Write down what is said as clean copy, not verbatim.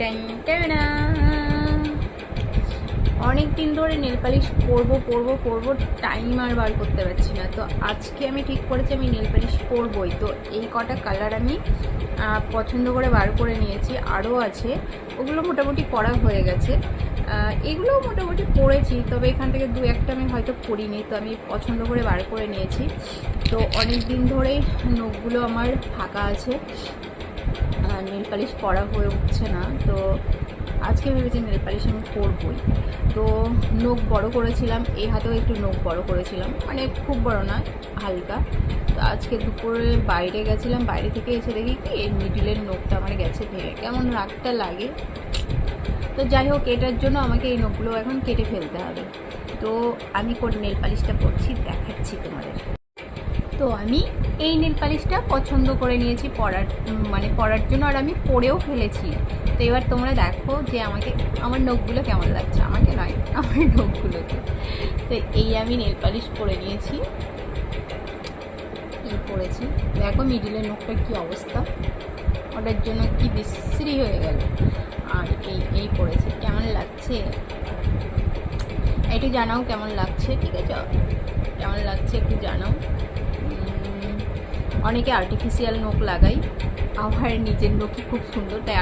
ট্যাং ট্যানা। অনেক দিন ধরে নেল পালিশ পরবো টাইম আর বার করতে পারছি না। তো আজকে আমি ঠিক করেছি আমি নেল পালিশ পরবই। তো এই কটা কালার আমি পছন্দ করে বার করে নিয়েছি, আরও আছে, ওগুলো মোটামুটি পরা হয়ে গেছে। এগুলোও মোটামুটি পরেছি, তবে এখান থেকে দু একটা আমি হয়তো পরিনি। তো আমি পছন্দ করে বার করে নিয়েছি। তো অনেক দিন ধরেই নখগুলো আমার ফাঁকা আছে, নেল পালিশ পরা হয়ে উঠছে না। তো আজকে ভেবেছি নেল পালিশ আমি করবই। তো নখ বড় করেছিলাম, এই হাতেও একটু নখ বড় করেছিলাম, মানে খুব বড় না, হালকা। তো আজকে দুপুরে বাইরে গেছিলাম, বাইরে থেকে এসে দেখি কি এই মিডিলের নখটা আমার গেছে ভেঙে, কেমন রাগটা লাগে। তো যাই হোক, এটার জন্য আমাকে এই নখগুলো এখন কেটে ফেলতে হবে। তো আমি কোন নেল পালিশটা পরছি দেখাচ্ছি তোমাদের। তো আমি এই নেল পালিশটা পছন্দ করে নিয়েছি পরার জন্য, আর আমি পরেও ফেলেছি। তো এবার তোমরা দেখো যে আমার নখগুলো কেমন লাগছে, আমাকে নয়, আমার নখগুলোকে। তো এই আমি নেল পালিশ পরে নিয়েছি, এই পরেছি। দেখো মিডিলের নখটার কী অবস্থা, ওটার জন্য কি বিশ্রী হয়ে গেল। আর এই পরেছি, কেমন লাগছে একটু জানাও, কেমন লাগছে, ঠিক আছে? কেমন লাগছে একটু জানাও। অনেকে আর্টিফিশিয়াল নখ লাগাই, আমার নিজের নখই খুব সুন্দর, তাই